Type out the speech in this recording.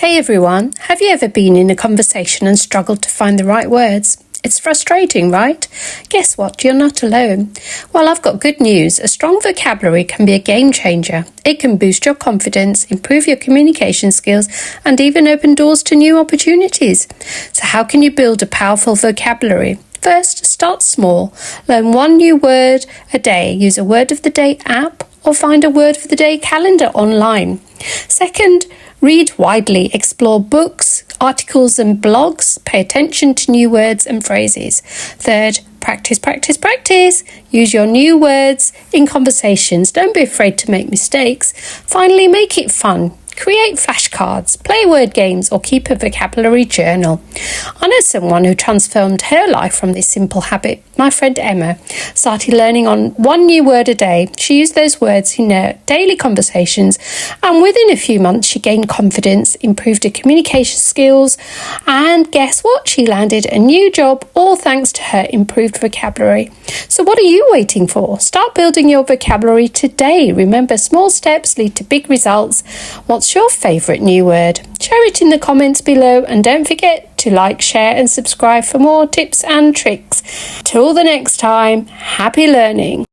Hey everyone, have you ever been in a conversation and struggled to find the right words? It's frustrating, right? Guess what? You're not alone. Well, I've got good news. A strong vocabulary can be a game changer. It can boost your confidence, improve your communication skills, and even open doors to new opportunities. So how can you build a powerful vocabulary? First, start small. Learn one new word a day. Use a word of the day app or find a word of the day calendar online. Second, read widely, explore books, articles and blogs, pay attention to new words and phrases. Third, practice. Use your new words in conversations. Don't be afraid to make mistakes. Finally, make it fun. Create flashcards, play word games, or keep a vocabulary journal. I know someone who transformed her life from this simple habit. My friend Emma started learning on one new word a day. She used those words in her daily conversations, and within a few months she gained confidence, improved her communication skills, and guess what? She landed a new job, all thanks to her improved vocabulary. So what are you waiting for? Start building your vocabulary today. Remember, small steps lead to big results. What's your favourite new word? Share it in the comments below, and don't forget to like, share and subscribe for more tips and tricks. Till the next time, happy learning.